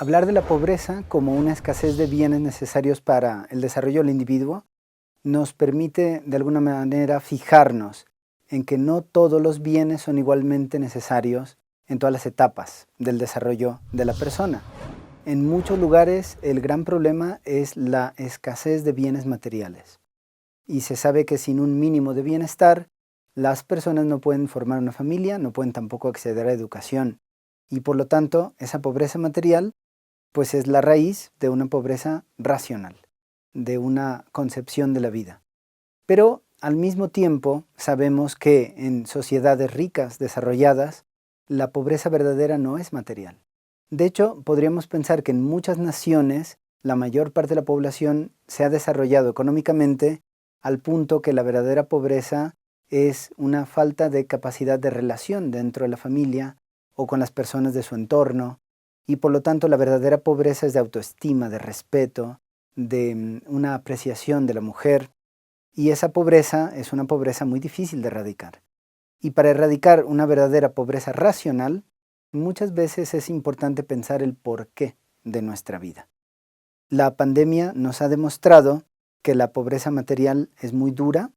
Hablar de la pobreza como una escasez de bienes necesarios para el desarrollo del individuo nos permite de alguna manera fijarnos en que no todos los bienes son igualmente necesarios en todas las etapas del desarrollo de la persona. En muchos lugares el gran problema es la escasez de bienes materiales y se sabe que sin un mínimo de bienestar las personas no pueden formar una familia, no pueden tampoco acceder a educación y por lo tanto esa pobreza material pues es la raíz de una pobreza racional, de una concepción de la vida. Pero al mismo tiempo sabemos que en sociedades ricas, desarrolladas, la pobreza verdadera no es material. De hecho, podríamos pensar que en muchas naciones la mayor parte de la población se ha desarrollado económicamente al punto que la verdadera pobreza es una falta de capacidad de relación dentro de la familia o con las personas de su entorno, y por lo tanto la verdadera pobreza es de autoestima, de respeto, de una apreciación de la mujer, y esa pobreza es una pobreza muy difícil de erradicar. Y para erradicar una verdadera pobreza racional, muchas veces es importante pensar el porqué de nuestra vida. La pandemia nos ha demostrado que la pobreza material es muy dura,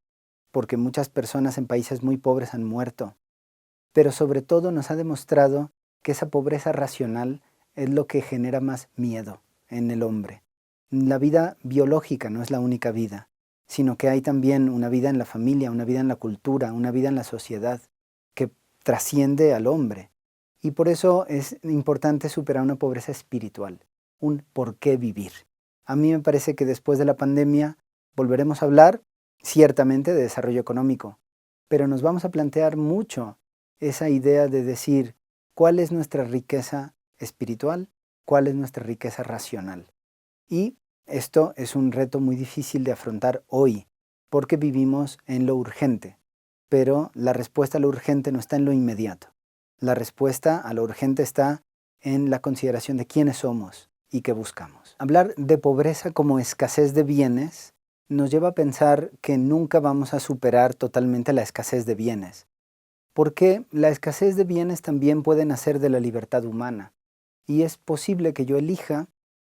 porque muchas personas en países muy pobres han muerto, pero sobre todo nos ha demostrado que esa pobreza racional es lo que genera más miedo en el hombre. La vida biológica no es la única vida, sino que hay también una vida en la familia, una vida en la cultura, una vida en la sociedad que trasciende al hombre. Y por eso es importante superar una pobreza espiritual, un por qué vivir. A mí me parece que después de la pandemia volveremos a hablar ciertamente de desarrollo económico, pero nos vamos a plantear mucho esa idea de decir cuál es nuestra riqueza espiritual, cuál es nuestra riqueza racional. Y esto es un reto muy difícil de afrontar hoy, porque vivimos en lo urgente, pero la respuesta a lo urgente no está en lo inmediato. La respuesta a lo urgente está en la consideración de quiénes somos y qué buscamos. Hablar de pobreza como escasez de bienes nos lleva a pensar que nunca vamos a superar totalmente la escasez de bienes, porque la escasez de bienes también puede nacer de la libertad humana, y es posible que yo elija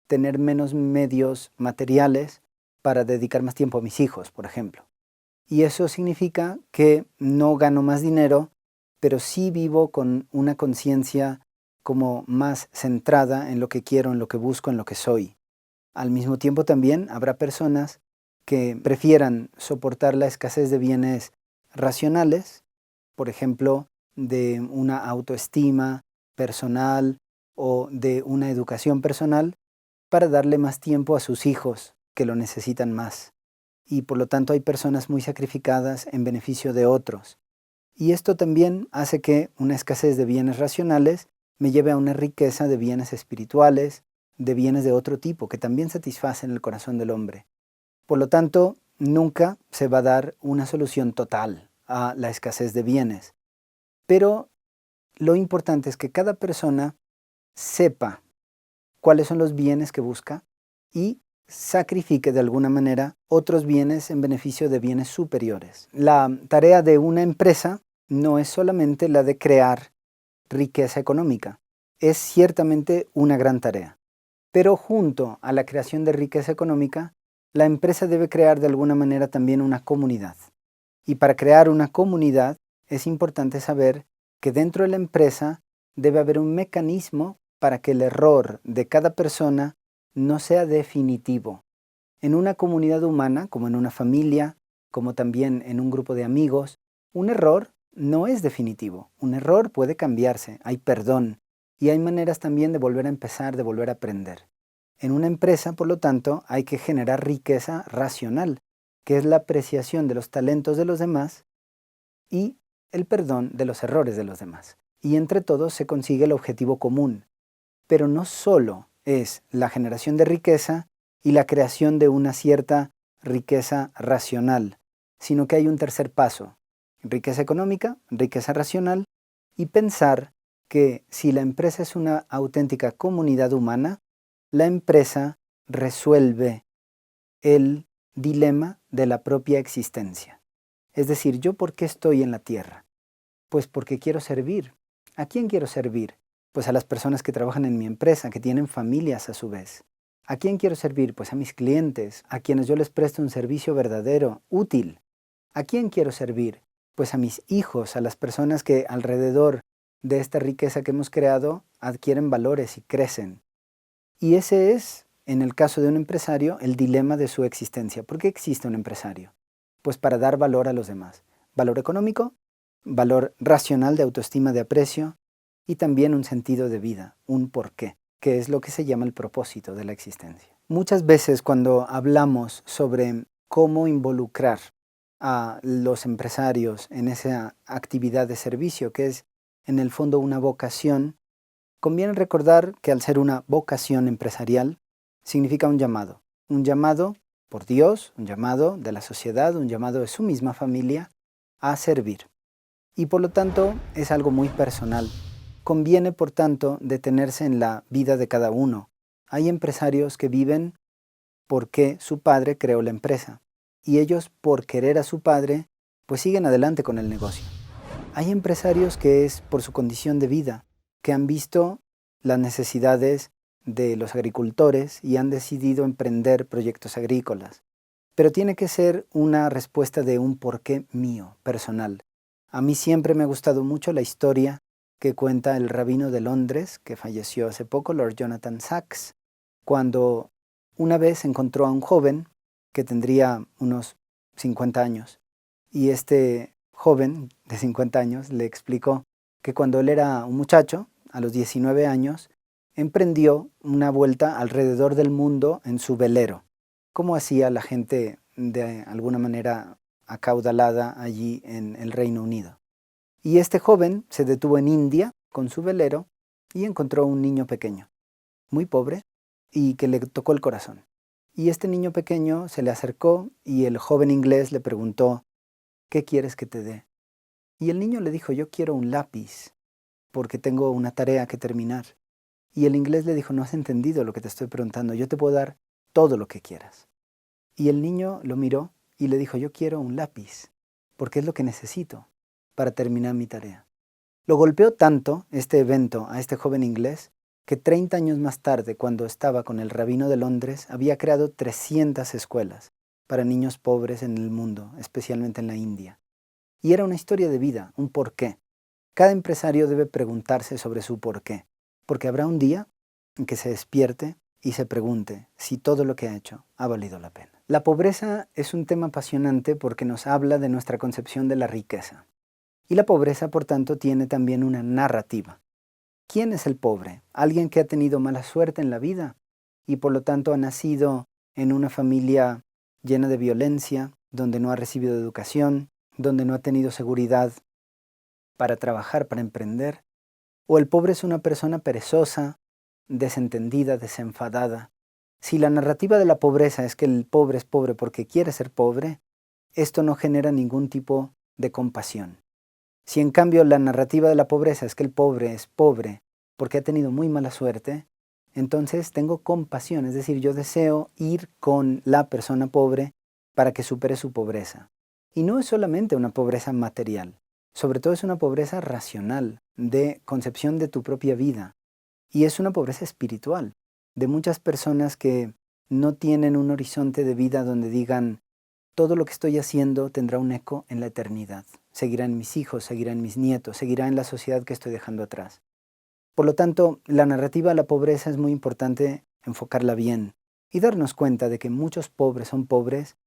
tener menos medios materiales para dedicar más tiempo a mis hijos, por ejemplo. Y eso significa que no gano más dinero, pero sí vivo con una conciencia como más centrada en lo que quiero, en lo que busco, en lo que soy. Al mismo tiempo también habrá personas que prefieran soportar la escasez de bienes racionales, por ejemplo, de una autoestima personal o de una educación personal, para darle más tiempo a sus hijos que lo necesitan más. Y por lo tanto hay personas muy sacrificadas en beneficio de otros. Y esto también hace que una escasez de bienes racionales me lleve a una riqueza de bienes espirituales, de bienes de otro tipo, que también satisfacen el corazón del hombre. Por lo tanto, nunca se va a dar una solución total a la escasez de bienes. Pero lo importante es que cada persona sepa cuáles son los bienes que busca y sacrifique de alguna manera otros bienes en beneficio de bienes superiores. La tarea de una empresa no es solamente la de crear riqueza económica, es ciertamente una gran tarea. Pero junto a la creación de riqueza económica, la empresa debe crear de alguna manera también una comunidad. Y para crear una comunidad es importante saber que dentro de la empresa debe haber un mecanismo para que el error de cada persona no sea definitivo. En una comunidad humana, como en una familia, como también en un grupo de amigos, un error no es definitivo. Un error puede cambiarse, hay perdón y hay maneras también de volver a empezar, de volver a aprender. En una empresa, por lo tanto, hay que generar riqueza racional, que es la apreciación de los talentos de los demás y el perdón de los errores de los demás. Y entre todos se consigue el objetivo común. Pero no solo es la generación de riqueza y la creación de una cierta riqueza racional, sino que hay un tercer paso: riqueza económica, riqueza racional, y pensar que si la empresa es una auténtica comunidad humana, la empresa resuelve el dilema de la propia existencia. Es decir, ¿yo por qué estoy en la tierra? Pues porque quiero servir. ¿A quién quiero servir? Pues a las personas que trabajan en mi empresa, que tienen familias a su vez. ¿A quién quiero servir? Pues a mis clientes, a quienes yo les presto un servicio verdadero, útil. ¿A quién quiero servir? Pues a mis hijos, a las personas que alrededor de esta riqueza que hemos creado adquieren valores y crecen. Y ese es, en el caso de un empresario, el dilema de su existencia. ¿Por qué existe un empresario? Pues para dar valor a los demás. Valor económico, valor racional de autoestima, de aprecio, y también un sentido de vida, un porqué, que es lo que se llama el propósito de la existencia. Muchas veces cuando hablamos sobre cómo involucrar a los empresarios en esa actividad de servicio, que es en el fondo una vocación, conviene recordar que al ser una vocación empresarial, significa un llamado por Dios, un llamado de la sociedad, un llamado de su misma familia a servir. Y por lo tanto es algo muy personal. Conviene, por tanto, detenerse en la vida de cada uno. Hay empresarios que viven porque su padre creó la empresa y ellos, por querer a su padre, pues siguen adelante con el negocio. Hay empresarios que es por su condición de vida, que han visto las necesidades de los agricultores y han decidido emprender proyectos agrícolas. Pero tiene que ser una respuesta de un porqué mío, personal. A mí siempre me ha gustado mucho la historia que cuenta el rabino de Londres, que falleció hace poco, Lord Jonathan Sacks, cuando una vez encontró a un joven que tendría unos 50 años. Y este joven de 50 años le explicó que cuando él era un muchacho, a los 19 años, emprendió una vuelta alrededor del mundo en su velero, como hacía la gente de alguna manera acaudalada allí en el Reino Unido. Y este joven se detuvo en India con su velero y encontró un niño pequeño, muy pobre, y que le tocó el corazón. Y este niño pequeño se le acercó y el joven inglés le preguntó, ¿qué quieres que te dé? Y el niño le dijo, yo quiero un lápiz, porque tengo una tarea que terminar. Y el inglés le dijo, no has entendido lo que te estoy preguntando, yo te puedo dar todo lo que quieras. Y el niño lo miró y le dijo, yo quiero un lápiz, porque es lo que necesito para terminar mi tarea. Lo golpeó tanto este evento a este joven inglés que 30 años más tarde, cuando estaba con el rabino de Londres, había creado 300 escuelas para niños pobres en el mundo, especialmente en la India. Y era una historia de vida, un porqué. Cada empresario debe preguntarse sobre su porqué, porque habrá un día en que se despierte y se pregunte si todo lo que ha hecho ha valido la pena. La pobreza es un tema apasionante porque nos habla de nuestra concepción de la riqueza. Y la pobreza, por tanto, tiene también una narrativa. ¿Quién es el pobre? Alguien que ha tenido mala suerte en la vida y por lo tanto ha nacido en una familia llena de violencia, donde no ha recibido educación, donde no ha tenido seguridad para trabajar, para emprender. O el pobre es una persona perezosa, desentendida, desenfadada. Si la narrativa de la pobreza es que el pobre es pobre porque quiere ser pobre, esto no genera ningún tipo de compasión. Si en cambio la narrativa de la pobreza es que el pobre es pobre porque ha tenido muy mala suerte, entonces tengo compasión, es decir, yo deseo ir con la persona pobre para que supere su pobreza. Y no es solamente una pobreza material, sobre todo es una pobreza racional, de concepción de tu propia vida. Y es una pobreza espiritual, de muchas personas que no tienen un horizonte de vida donde digan, todo lo que estoy haciendo tendrá un eco en la eternidad. Seguirá en mis hijos, seguirá en mis nietos, seguirá en la sociedad que estoy dejando atrás. Por lo tanto, la narrativa de la pobreza es muy importante enfocarla bien y darnos cuenta de que muchos pobres son pobres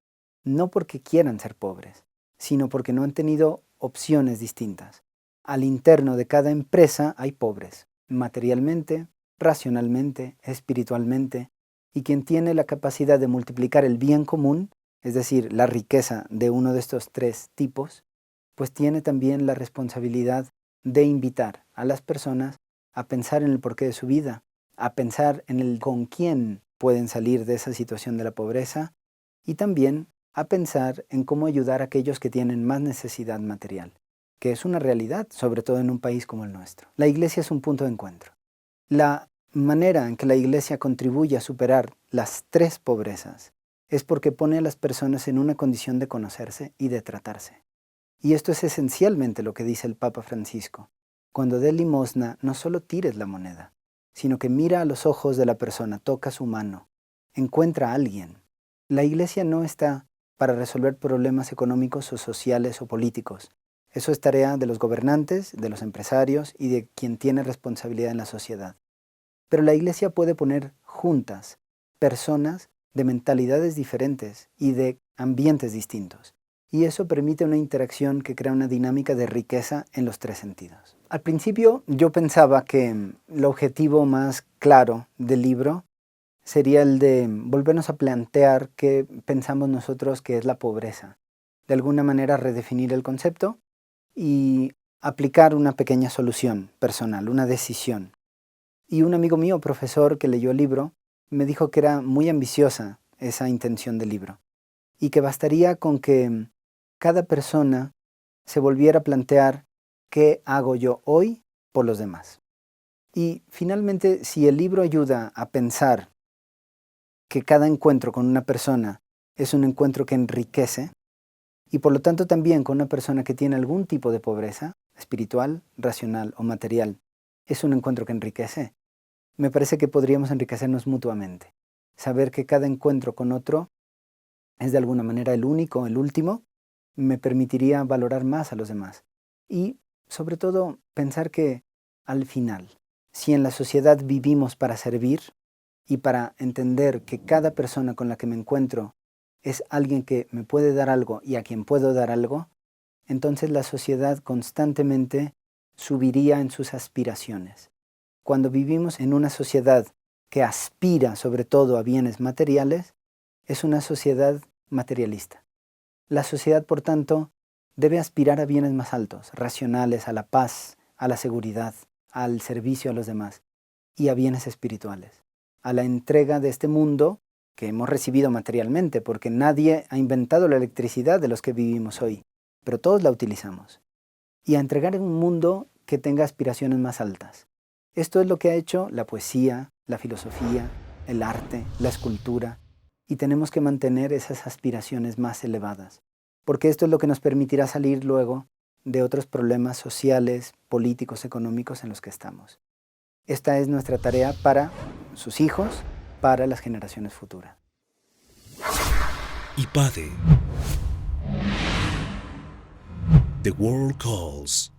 no porque quieran ser pobres, sino porque no han tenido opciones distintas. Al interno de cada empresa hay pobres, materialmente, racionalmente, espiritualmente, y quien tiene la capacidad de multiplicar el bien común, es decir, la riqueza de uno de estos tres tipos, pues tiene también la responsabilidad de invitar a las personas a pensar en el porqué de su vida, a pensar en el con quién pueden salir de esa situación de la pobreza y también a pensar en cómo ayudar a aquellos que tienen más necesidad material, que es una realidad, sobre todo en un país como el nuestro. La iglesia es un punto de encuentro. La manera en que la iglesia contribuye a superar las tres pobrezas es porque pone a las personas en una condición de conocerse y de tratarse. Y esto es esencialmente lo que dice el Papa Francisco. Cuando des limosna, no solo tires la moneda, sino que mira a los ojos de la persona, toca su mano, encuentra a alguien. La iglesia no está para resolver problemas económicos o sociales o políticos. Eso es tarea de los gobernantes, de los empresarios y de quien tiene responsabilidad en la sociedad. Pero la iglesia puede poner juntas personas de mentalidades diferentes y de ambientes distintos. Y eso permite una interacción que crea una dinámica de riqueza en los tres sentidos. Al principio yo pensaba que el objetivo más claro del libro sería el de volvernos a plantear qué pensamos nosotros que es la pobreza. De alguna manera redefinir el concepto y aplicar una pequeña solución personal, una decisión. Y un amigo mío, profesor, que leyó el libro, me dijo que era muy ambiciosa esa intención del libro y que bastaría con que cada persona se volviera a plantear qué hago yo hoy por los demás. Y finalmente, si el libro ayuda a pensar que cada encuentro con una persona es un encuentro que enriquece, y por lo tanto también con una persona que tiene algún tipo de pobreza, espiritual, racional o material, es un encuentro que enriquece, me parece que podríamos enriquecernos mutuamente. Saber que cada encuentro con otro es de alguna manera el único, el último, me permitiría valorar más a los demás. Y sobre todo pensar que al final, si en la sociedad vivimos para servir y para entender que cada persona con la que me encuentro es alguien que me puede dar algo y a quien puedo dar algo, entonces la sociedad constantemente subiría en sus aspiraciones. Cuando vivimos en una sociedad que aspira sobre todo a bienes materiales, es una sociedad materialista. La sociedad, por tanto, debe aspirar a bienes más altos, racionales, a la paz, a la seguridad, al servicio a los demás y a bienes espirituales, a la entrega de este mundo que hemos recibido materialmente, porque nadie ha inventado la electricidad de los que vivimos hoy, pero todos la utilizamos, y a entregar un mundo que tenga aspiraciones más altas. Esto es lo que ha hecho la poesía, la filosofía, el arte, la escultura, y tenemos que mantener esas aspiraciones más elevadas, porque esto es lo que nos permitirá salir luego de otros problemas sociales, políticos, económicos en los que estamos. Esta es nuestra tarea para sus hijos, para las generaciones futuras. IPADE. The World Calls.